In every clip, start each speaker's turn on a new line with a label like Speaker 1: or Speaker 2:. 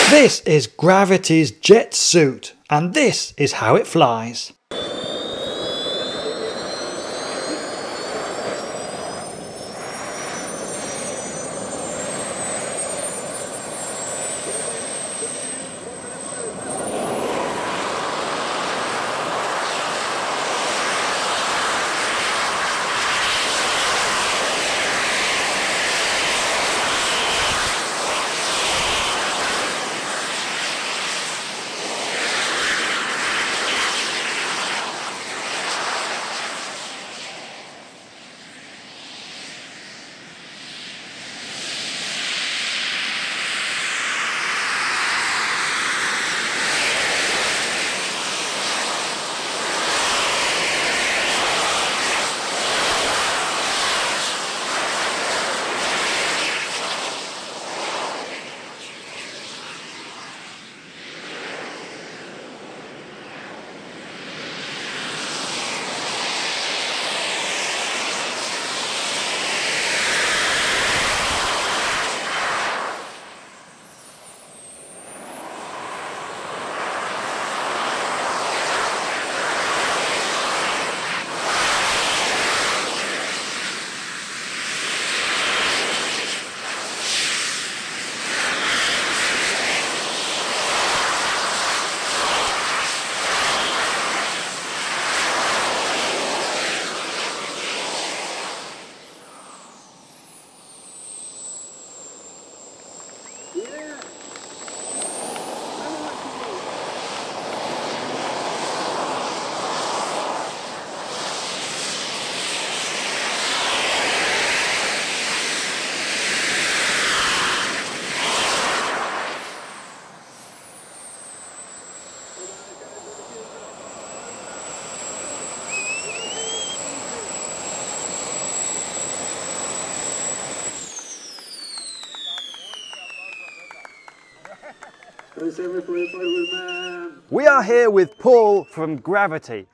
Speaker 1: This is Gravity's jet suit, and this is how it flies.
Speaker 2: We are here with Paul from Gravity,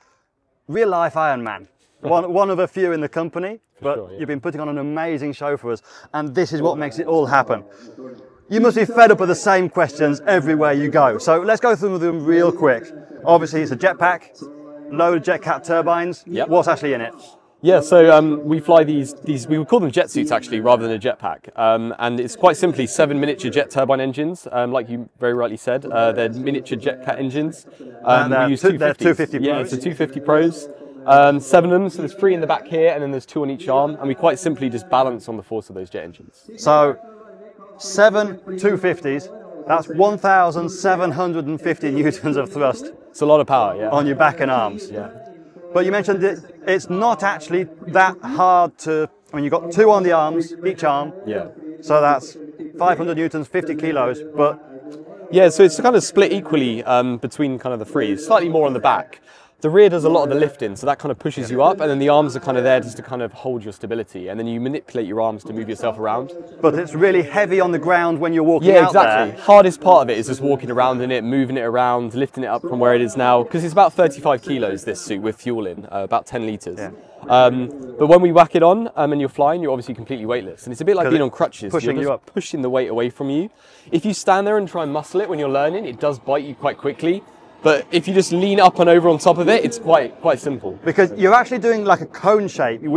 Speaker 2: real life Ironman. One of a few in the company, but sure, yeah. You've been putting on an amazing show for us, and this is what makes it all happen. You must be fed up with the same questions everywhere you go, so let's go through them real quick. Obviously it's a jetpack, load of JetCat turbines. Yep. What's actually in it?
Speaker 3: Yeah, so we fly these, we would call them jet suits actually, rather than a jetpack. And it's quite simply 7 miniature jet turbine engines, like you very rightly said. They're miniature JetCat engines. We use 250 Pros. Yeah, it's a 250 Pros. 7 of them, so there's 3 in the back here, and then there's 2 on each arm, and we quite simply just balance on the force of those jet engines.
Speaker 2: So 7 250s, that's 1,750 newtons of thrust.
Speaker 3: It's a lot of power, yeah.
Speaker 2: On your back and arms.
Speaker 3: Yeah.
Speaker 2: But you mentioned that it's not actually that hard to, I mean, you've got 2 on the arms, each arm.
Speaker 3: Yeah.
Speaker 2: So that's 500 newtons, 50 kilos, but...
Speaker 3: Yeah, so it's kind of split equally between kind of the 3, slightly more on the back. The rear does a lot of the lifting, so that kind of pushes you up, and then the arms are kind of there just to kind of hold your stability, and then you manipulate your arms to move yourself around.
Speaker 2: But it's really heavy on the ground when you're walking out there.
Speaker 3: Yeah, exactly. Hardest part of it is just walking around in it, moving it around, lifting it up from where it is now, because it's about 35 kilos, this suit, with fuel in, about 10 litres. Yeah. But when we whack it on and you're flying, you're obviously completely weightless. And it's a bit like being on crutches.
Speaker 2: Pushing you up.
Speaker 3: Pushing the weight away from you. If you stand there and try and muscle it when you're learning, it does bite you quite quickly. But if you just lean up and over on top of it, it's quite simple.
Speaker 2: Because you're actually doing like a cone shape. You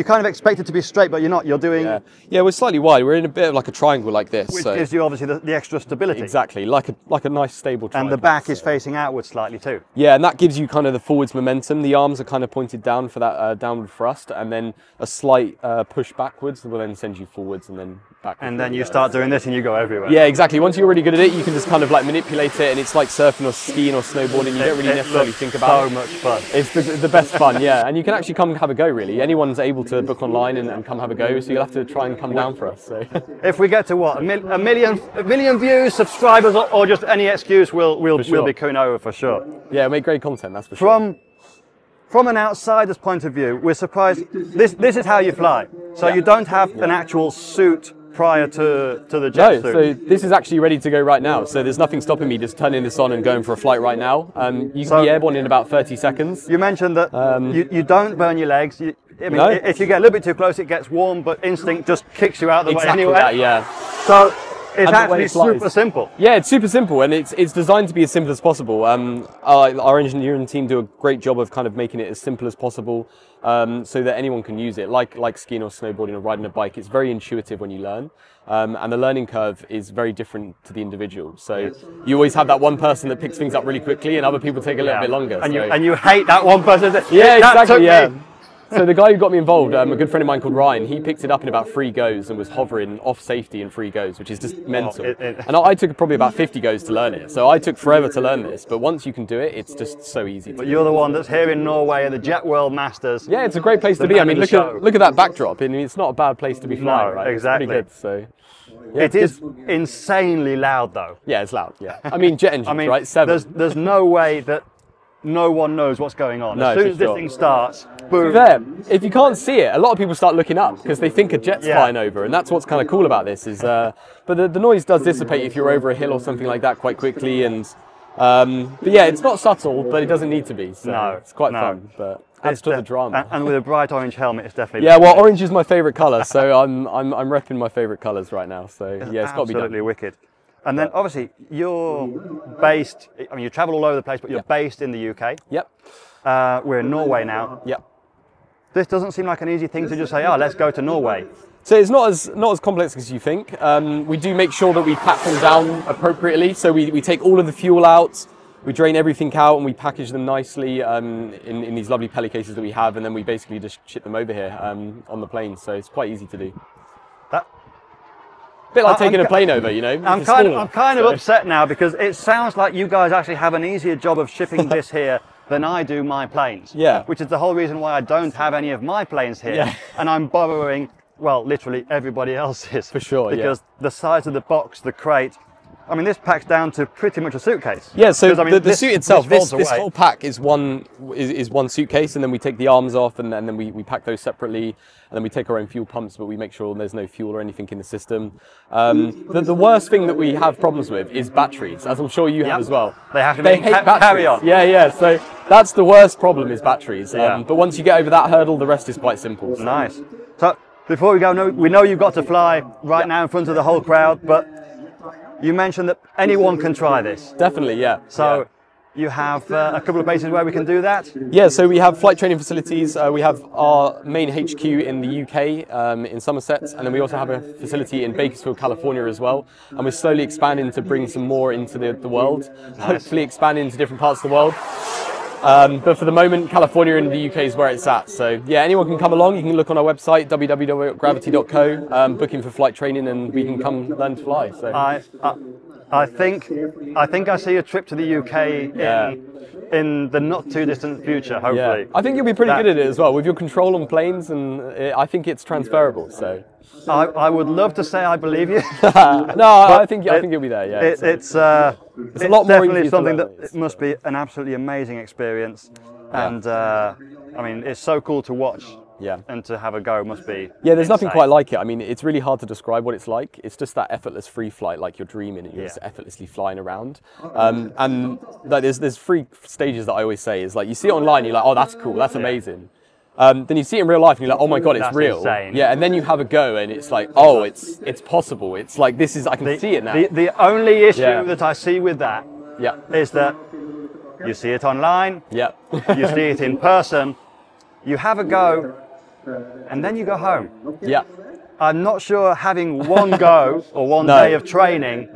Speaker 2: kind of expect it to be straight, but you're not. You're doing...
Speaker 3: Yeah, we're slightly wide. We're in a bit of like a triangle like this.
Speaker 2: Which gives you obviously the extra stability.
Speaker 3: Exactly, like a nice stable triangle.
Speaker 2: And the back is facing outwards slightly too.
Speaker 3: Yeah, and that gives you kind of the forwards momentum. The arms are kind of pointed down for that downward thrust, and then a slight push backwards will then send you forwards and then backwards.
Speaker 2: And then you start doing this and you go everywhere.
Speaker 3: Yeah, exactly. Once you're really good at it, you can just kind of like manipulate it, and it's like surfing or skiing or snowboarding. You don't really necessarily think about it.
Speaker 2: So much fun.
Speaker 3: It's the best fun, yeah. And you can actually come and have a go, really. Anyone's able to book online and come have a go, so you'll have to try and come down for us. So.
Speaker 2: If we get to what, a million views, subscribers, or just any excuse, we'll be coming over for sure.
Speaker 3: Yeah, make great content, that's for sure.
Speaker 2: From an outsider's point of view, we're surprised. This is how you fly. So you don't have an actual suit prior to the jet suit.
Speaker 3: No, so this is actually ready to go right now. So there's nothing stopping me just turning this on and going for a flight right now. You can be airborne in about 30 seconds.
Speaker 2: You mentioned that you don't burn your legs. I mean, if you get a little bit too close, it gets warm, but instinct just kicks you out of the way anyway.
Speaker 3: That, yeah.
Speaker 2: So It's actually super simple.
Speaker 3: Yeah, it's super simple, and it's designed to be as simple as possible. Our engineering team do a great job of kind of making it as simple as possible, so that anyone can use it. Like skiing or snowboarding or riding a bike, it's very intuitive when you learn, and the learning curve is very different to the individual. So you always have that one person that picks things up really quickly, and other people take a little bit longer.
Speaker 2: And you hate that one person.
Speaker 3: Yeah, exactly. Yeah. So the guy who got me involved, a good friend of mine called Ryan, he picked it up in about 3 goes and was hovering off safety in 3 goes, which is just mental. And I took probably about 50 goes to learn it. So I took forever to learn this, but once you can do it, it's just so easy.
Speaker 2: But you're the one that's here in Norway at the Jet World Masters.
Speaker 3: Yeah, it's a great place to be. I mean, look at that backdrop. I mean, it's not a bad place to be flying, right?
Speaker 2: Exactly.
Speaker 3: It's pretty good, so. Yeah,
Speaker 2: it is insanely loud, though.
Speaker 3: Yeah, it's loud, yeah. I mean, jet engines, right? 7.
Speaker 2: There's no way that no one knows what's going on.
Speaker 3: No,
Speaker 2: as soon as this thing starts, boom.
Speaker 3: There, if you can't see it, a lot of people start looking up because they think a jet's flying over, and that's what's kind of cool about this. Is, but the noise does dissipate if you're over a hill or something like that quite quickly, and but yeah, it's not subtle, but it doesn't need to be. So no, it's quite fun, but adds to the drama.
Speaker 2: And with a bright orange helmet, it's definitely.
Speaker 3: Yeah, well, orange is my favourite colour, so I'm repping my favourite colours right now. So yeah, it's got to be done.
Speaker 2: Absolutely wicked. And then obviously you're based, I mean you travel all over the place, but you're based in the UK.
Speaker 3: Yep.
Speaker 2: We're in Norway now.
Speaker 3: Yep.
Speaker 2: This doesn't seem like an easy thing to just say, oh, let's go to Norway.
Speaker 3: So it's not as complex as you think. We do make sure that we pack them down appropriately. So we take all of the fuel out, we drain everything out, and we package them nicely in these lovely pellet cases that we have, and then we basically just ship them over here on the plane. So it's quite easy to do. Bit like taking a plane over, you know.
Speaker 2: I'm kind of upset now because it sounds like you guys actually have an easier job of shipping this here than I do my planes.
Speaker 3: Yeah.
Speaker 2: Which is the whole reason why I don't have any of my planes here.
Speaker 3: Yeah.
Speaker 2: And I'm borrowing, well, literally everybody else's.
Speaker 3: For sure,
Speaker 2: because the size of the box, the crate, I mean, this packs down to pretty much a suitcase.
Speaker 3: Yeah, so
Speaker 2: I mean,
Speaker 3: the suit itself, this whole pack is one suitcase, and then we take the arms off, and then we pack those separately, and then we take our own fuel pumps, but we make sure there's no fuel or anything in the system. The worst thing that we have problems with is batteries, as I'm sure you have as well.
Speaker 2: They have to be carry on.
Speaker 3: Yeah, so that's the worst problem is batteries. But once you get over that hurdle, the rest is quite simple. So.
Speaker 2: Nice. So before we go, we know you've got to fly right now in front of the whole crowd, but you mentioned that anyone can try this.
Speaker 3: Definitely, yeah.
Speaker 2: So you have a couple of bases where we can do that?
Speaker 3: Yeah, so we have flight training facilities. We have our main HQ in the UK, in Somerset, and then we also have a facility in Bakersfield, California as well. And we're slowly expanding to bring some more into the world, hopefully expand into different parts of the world. But for the moment, California and the UK is where it's at. So yeah, anyone can come along. You can look on our website, www.gravity.co, booking for flight training, and we can come learn to fly. So
Speaker 2: I think I see a trip to the UK in the not too distant future, hopefully.
Speaker 3: Yeah. I think you'll be pretty good at it as well, with your control on planes, and I think it's transferable. So
Speaker 2: I would love to say I believe you.
Speaker 3: No, I think you'll be there. Yeah,
Speaker 2: it's a lot
Speaker 3: more
Speaker 2: definitely something that it must be an absolutely amazing experience, and I mean it's so cool to watch.
Speaker 3: Yeah.
Speaker 2: And to have a go must be
Speaker 3: there's nothing quite like it. I mean, it's really hard to describe what it's like. It's just that effortless free flight, like you're dreaming and you're just effortlessly flying around. And like, there's 3 stages that I always say is like, you see it online, you're like, oh, that's cool, that's amazing. Then you see it in real life and you're like, oh my God, it's real.
Speaker 2: Insane.
Speaker 3: Yeah, and then you have a go and it's like, oh, it's possible. It's like, I can see it now.
Speaker 2: The only issue that I see with that is that you see it online, you see it in person, you have a go, and then you go home.
Speaker 3: Yeah.
Speaker 2: I'm not sure having one go or one day of training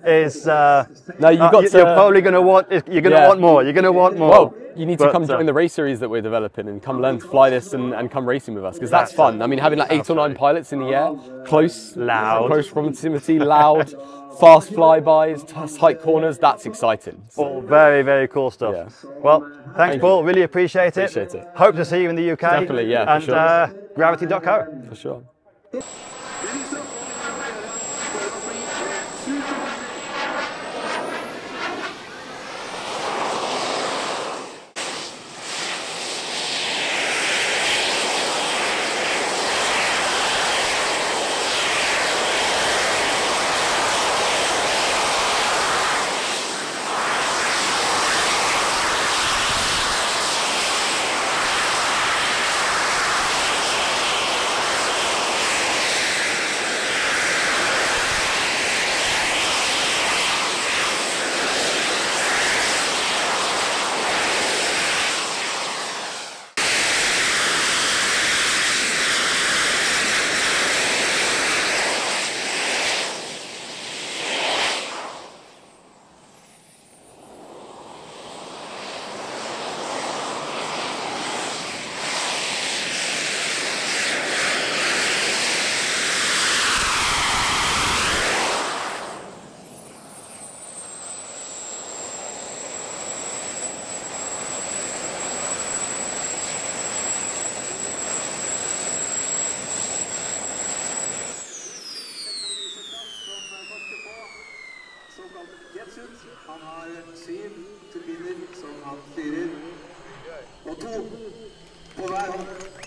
Speaker 2: is.
Speaker 3: No, you're
Speaker 2: probably going to want. You're going to want more. You're going to want more.
Speaker 3: Well, you need to come join the race series that we're developing and come learn to fly this and come racing with us, because that's fun. I mean, having like 8 or 9 pilots in the air, close proximity, loud, fast flybys, tight corners. That's exciting. So.
Speaker 2: All very, very cool stuff. Yeah. Well, thanks, Paul. Really appreciate it. Hope to see you in the UK.
Speaker 3: Definitely, yeah.
Speaker 2: And
Speaker 3: for sure.
Speaker 2: Gravity.co.
Speaker 3: For sure.
Speaker 4: såkalt jetsuit. Han har 7 turbiner som han styrer, og 2 på hver hånd.